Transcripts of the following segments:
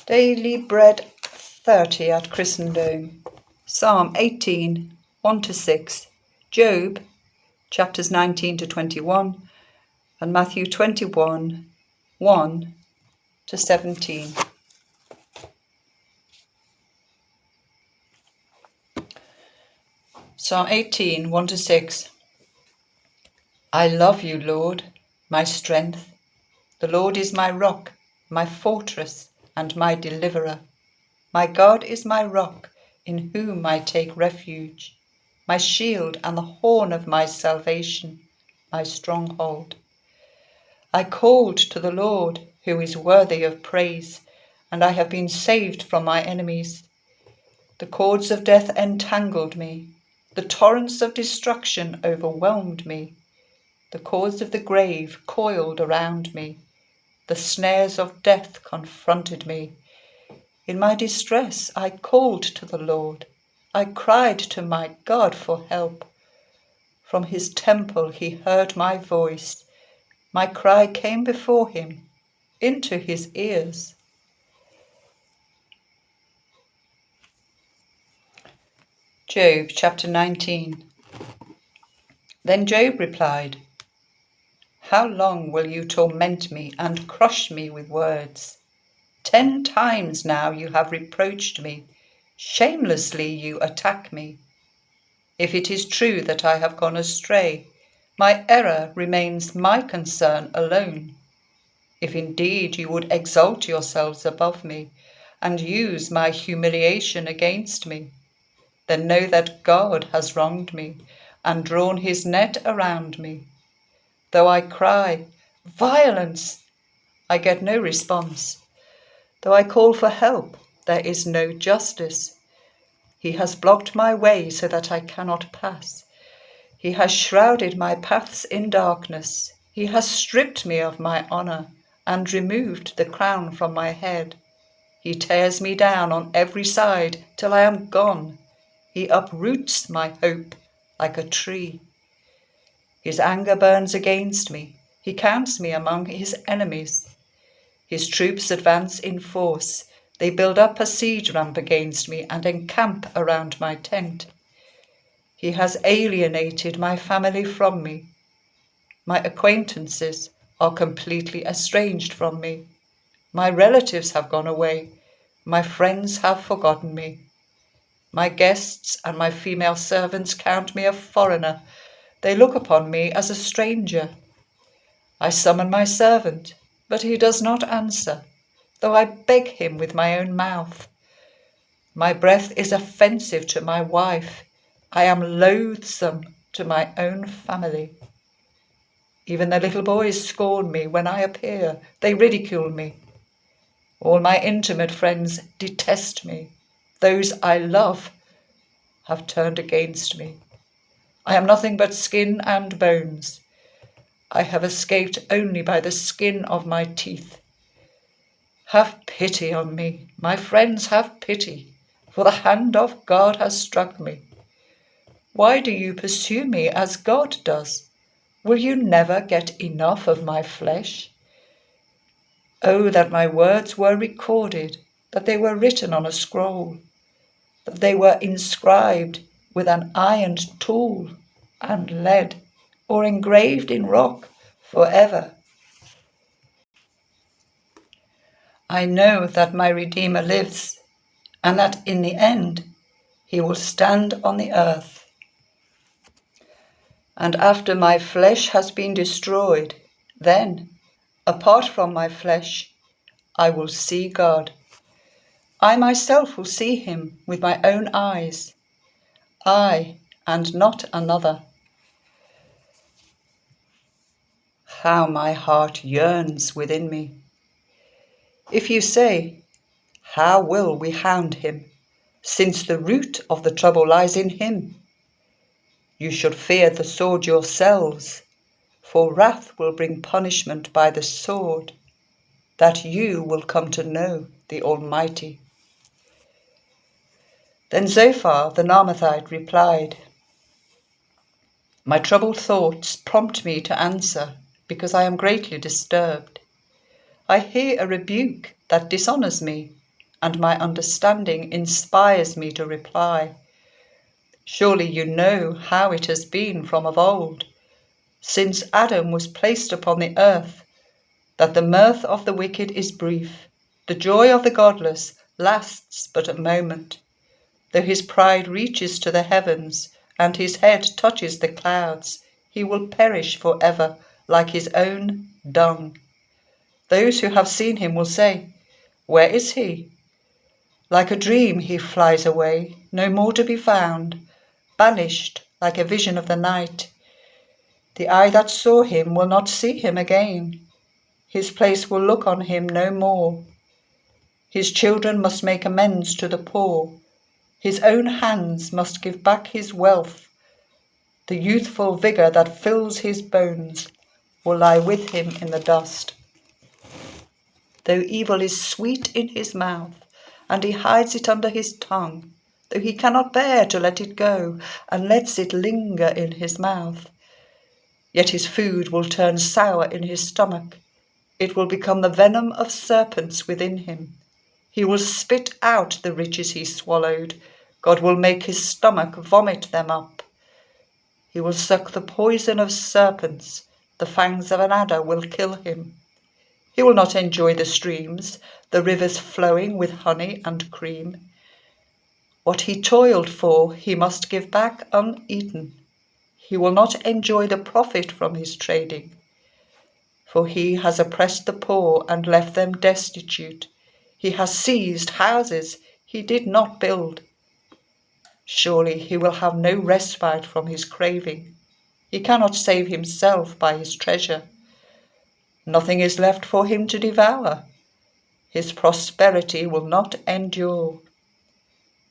Daily Bread 30 at ChristenDome. Psalm 18, 1-6. Job, chapters 19 to 21. And Matthew 21, 1-17. Psalm 18, 1-6. I love you, Lord, my strength. The Lord is my rock, my fortress, and my deliverer. My God is my rock, in whom I take refuge, my shield and the horn of my salvation, my stronghold. I called to the Lord, who is worthy of praise, and I have been saved from my enemies. The cords of death entangled me. The torrents of destruction overwhelmed me. The cords of the grave coiled around me. The snares of death confronted me. In my distress, I called to the Lord. I cried to my God for help. From his temple he heard my voice. My cry came before him, into his ears. Job chapter 19. Then Job replied, How long will you torment me and crush me with words? 10 times now you have reproached me. Shamelessly you attack me. If it is true that I have gone astray, my error remains my concern alone. If indeed you would exalt yourselves above me and use my humiliation against me, then know that God has wronged me and drawn his net around me. Though I cry, Violence! I get no response. Though I call for help, there is no justice. He has blocked my way so that I cannot pass. He has shrouded my paths in darkness. He has stripped me of my honor and removed the crown from my head. He tears me down on every side till I am gone. He uproots my hope like a tree. His anger burns against me. He counts me among his enemies. His troops advance in force. They build up a siege ramp against me and encamp around my tent. He has alienated my family from me. My acquaintances are completely estranged from me. My relatives have gone away. My friends have forgotten me. My guests and my female servants count me a foreigner. They look upon me as a stranger. I summon my servant, but he does not answer, though I beg him with my own mouth. My breath is offensive to my wife. I am loathsome to my own family. Even the little boys scorn me when I appear. They ridicule me. All my intimate friends detest me. Those I love have turned against me. I am nothing but skin and bones. I have escaped only by the skin of my teeth. Have pity on me, my friends, have pity, for the hand of God has struck me. Why do you pursue me as God does? Will you never get enough of my flesh? Oh, that my words were recorded, that they were written on a scroll, that they were inscribed with an ironed tool and lead, or engraved in rock forever. I know that my Redeemer lives, and that in the end he will stand on the earth. And after my flesh has been destroyed, then, apart from my flesh, I will see God. I myself will see him with my own eyes, I and not another. How my heart yearns within me. If you say, How will we hound him, since the root of the trouble lies in him? You should fear the sword yourselves, for wrath will bring punishment by the sword, that you will come to know the Almighty. Then Zophar the Naamathite replied, My troubled thoughts prompt me to answer, because I am greatly disturbed. I hear a rebuke that dishonours me. and my understanding inspires me to reply. Surely you know how it has been from of old, since Adam was placed upon the earth, that the mirth of the wicked is brief, the joy of the godless lasts but a moment. Though his pride reaches to the heavens, and his head touches the clouds, he will perish for ever like his own dung. Those who have seen him will say, "Where is he?" Like a dream he flies away, no more to be found, banished like a vision of the night. The eye that saw him will not see him again. His place will look on him no more. His children must make amends to the poor. His own hands must give back his wealth. The youthful vigour that fills his bones will lie with him in the dust. Though evil is sweet in his mouth, and he hides it under his tongue, though he cannot bear to let it go, and lets it linger in his mouth, yet his food will turn sour in his stomach. It will become the venom of serpents within him. He will spit out the riches he swallowed. God will make his stomach vomit them up. He will suck the poison of serpents. The fangs of an adder will kill him. He will not enjoy the streams, the rivers flowing with honey and cream. What he toiled for he must give back uneaten. He will not enjoy the profit from his trading. For he has oppressed the poor and left them destitute. He has seized houses he did not build. Surely he will have no respite from his craving. He cannot save himself by his treasure. Nothing is left for him to devour. His prosperity will not endure.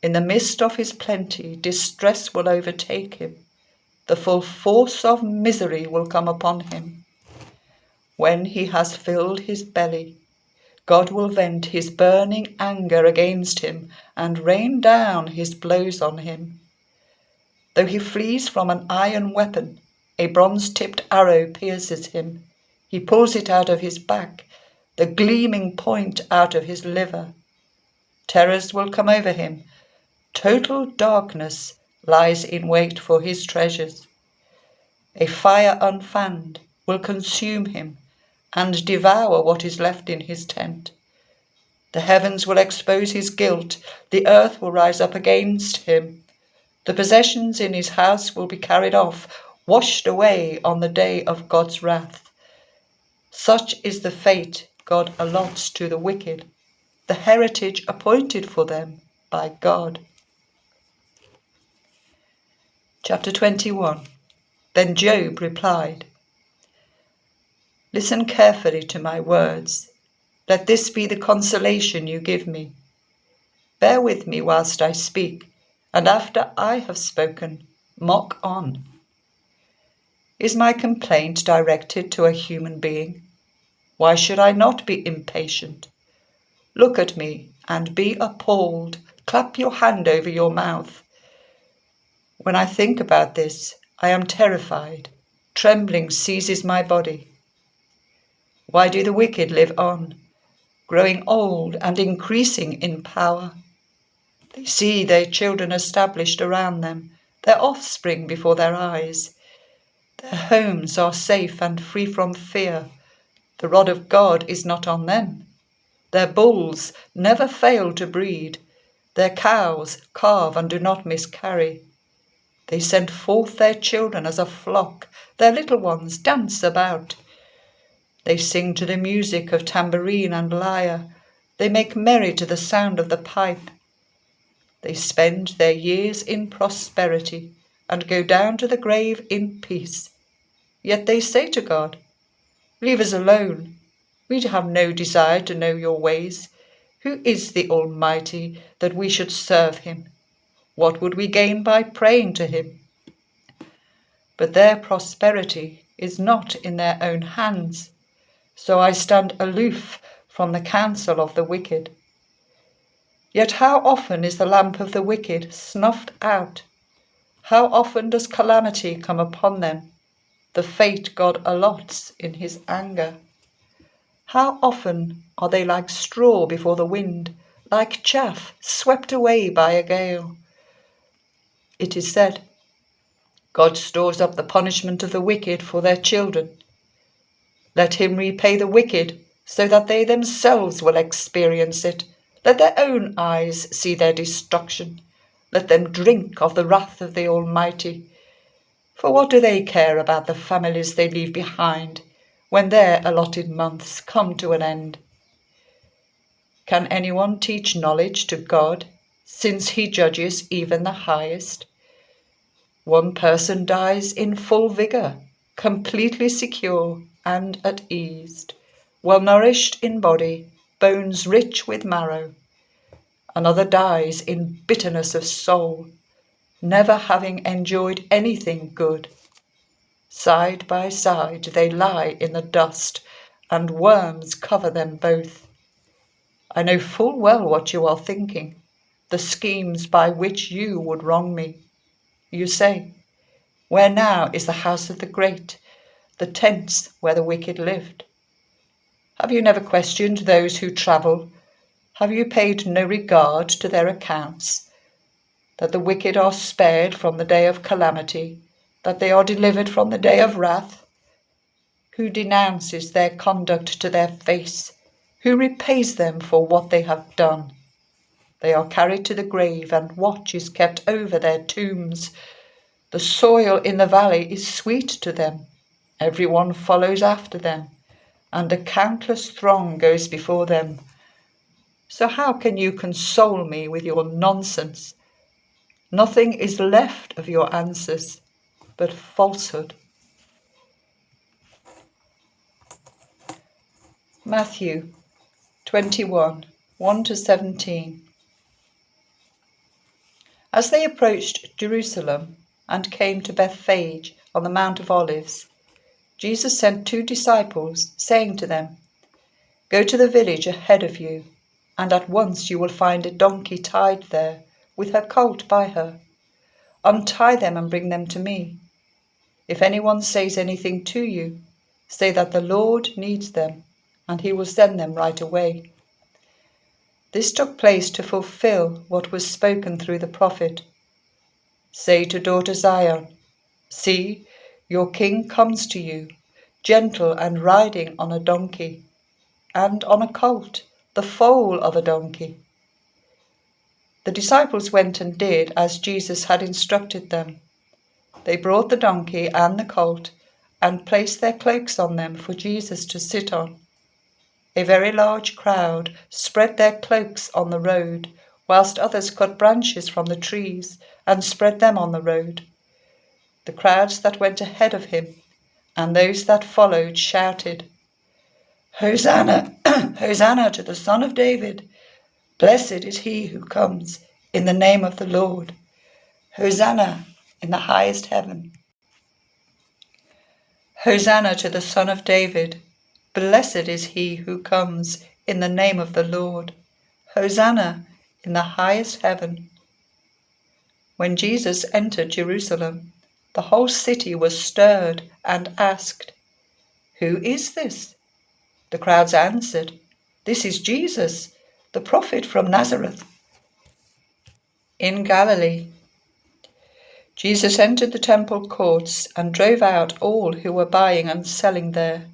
In the midst of his plenty, distress will overtake him. The full force of misery will come upon him. When he has filled his belly, God will vent his burning anger against him and rain down his blows on him. Though he flees from an iron weapon, a bronze-tipped arrow pierces him. He pulls it out of his back, the gleaming point out of his liver. Terrors will come over him. Total darkness lies in wait for his treasures. A fire unfanned will consume him and devour what is left in his tent. The heavens will expose his guilt. The earth will rise up against him. The possessions in his house will be carried off, washed away on the day of God's wrath. Such is the fate God allots to the wicked, the heritage appointed for them by God. Chapter 21. Then Job replied, "Listen carefully to my words. Let this be the consolation you give me. Bear with me whilst I speak, and after I have spoken, mock on. Is my complaint directed to a human being? Why should I not be impatient? Look at me and be appalled. Clap your hand over your mouth. When I think about this, I am terrified. Trembling seizes my body. Why do the wicked live on, growing old and increasing in power? They see their children established around them, their offspring before their eyes. Their homes are safe and free from fear. The rod of God is not on them. Their bulls never fail to breed. Their cows calve and do not miscarry. They send forth their children as a flock. Their little ones dance about. They sing to the music of tambourine and lyre. They make merry to the sound of the pipe. They spend their years in prosperity and go down to the grave in peace. Yet they say to God, 'Leave us alone. We have no desire to know your ways. Who is the Almighty that we should serve him? What would we gain by praying to him?' But their prosperity is not in their own hands, so I stand aloof from the counsel of the wicked. Yet how often is the lamp of the wicked snuffed out? How often does calamity come upon them, the fate God allots in his anger? How often are they like straw before the wind, like chaff swept away by a gale. It is said, God stores up the punishment of the wicked for their children. Let him repay the wicked, so that they themselves will experience it. Let their own eyes see their destruction. Let them drink of the wrath of the Almighty. For what do they care about the families they leave behind when their allotted months come to an end? Can anyone teach knowledge to God, since he judges even the highest? One person dies in full vigour, completely secure and at ease, well nourished in body, bones rich with marrow. Another dies in bitterness of soul, never having enjoyed anything good. Side by side they lie in the dust, and worms cover them both. I know full well what you are thinking, the schemes by which you would wrong me. You say, where now is the house of the great, the tents where the wicked lived? Have you never questioned those who travel? Have you paid no regard to their accounts, that the wicked are spared from the day of calamity, that they are delivered from the day of wrath? Who denounces their conduct to their face? Who repays them for what they have done? They are carried to the grave, and watch is kept over their tombs. The soil in the valley is sweet to them. Everyone follows after them, and a countless throng goes before them. So how can you console me with your nonsense? Nothing is left of your answers but falsehood. Matthew 21, 1-17. As they approached Jerusalem and came to Bethphage on the Mount of Olives, Jesus sent 2 disciples, saying to them, Go to the village ahead of you, and at once you will find a donkey tied there, with her colt by her. Untie them and bring them to me. If anyone says anything to you, say that the Lord needs them, and he will send them right away. This took place to fulfill what was spoken through the prophet. Say to daughter Zion, See, your king comes to you, gentle and riding on a donkey, and on a colt, the foal of a donkey. The disciples went and did as Jesus had instructed them. They brought the donkey and the colt and placed their cloaks on them for Jesus to sit on. A very large crowd spread their cloaks on the road, whilst others cut branches from the trees and spread them on the road. The crowds that went ahead of him and those that followed shouted, Hosanna, Hosanna to the Son of David. Blessed is he who comes in the name of the Lord. Hosanna in the highest heaven. Hosanna to the Son of David. Blessed is he who comes in the name of the Lord. Hosanna in the highest heaven. When Jesus entered Jerusalem, the whole city was stirred and asked, Who is this? The crowds answered, This is Jesus, the prophet from Nazareth in Galilee. Jesus entered the temple courts and drove out all who were buying and selling there.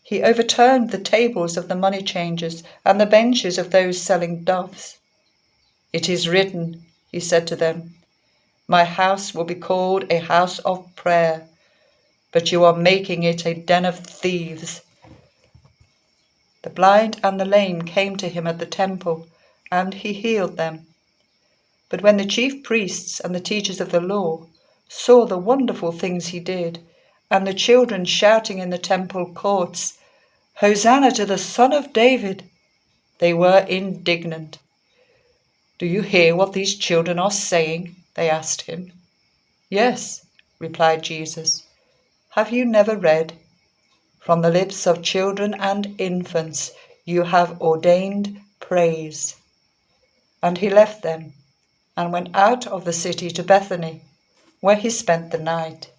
He overturned the tables of the money changers and the benches of those selling doves. It is written, he said to them, My house will be called a house of prayer, but you are making it a den of thieves. The blind and the lame came to him at the temple, and he healed them. But when the chief priests and the teachers of the law saw the wonderful things he did, and the children shouting in the temple courts, Hosanna to the Son of David, they were indignant. Do you hear what these children are saying? They asked him. Yes, replied Jesus. Have you never read, From the lips of children and infants you have ordained praise? And he left them and went out of the city to Bethany, where he spent the night.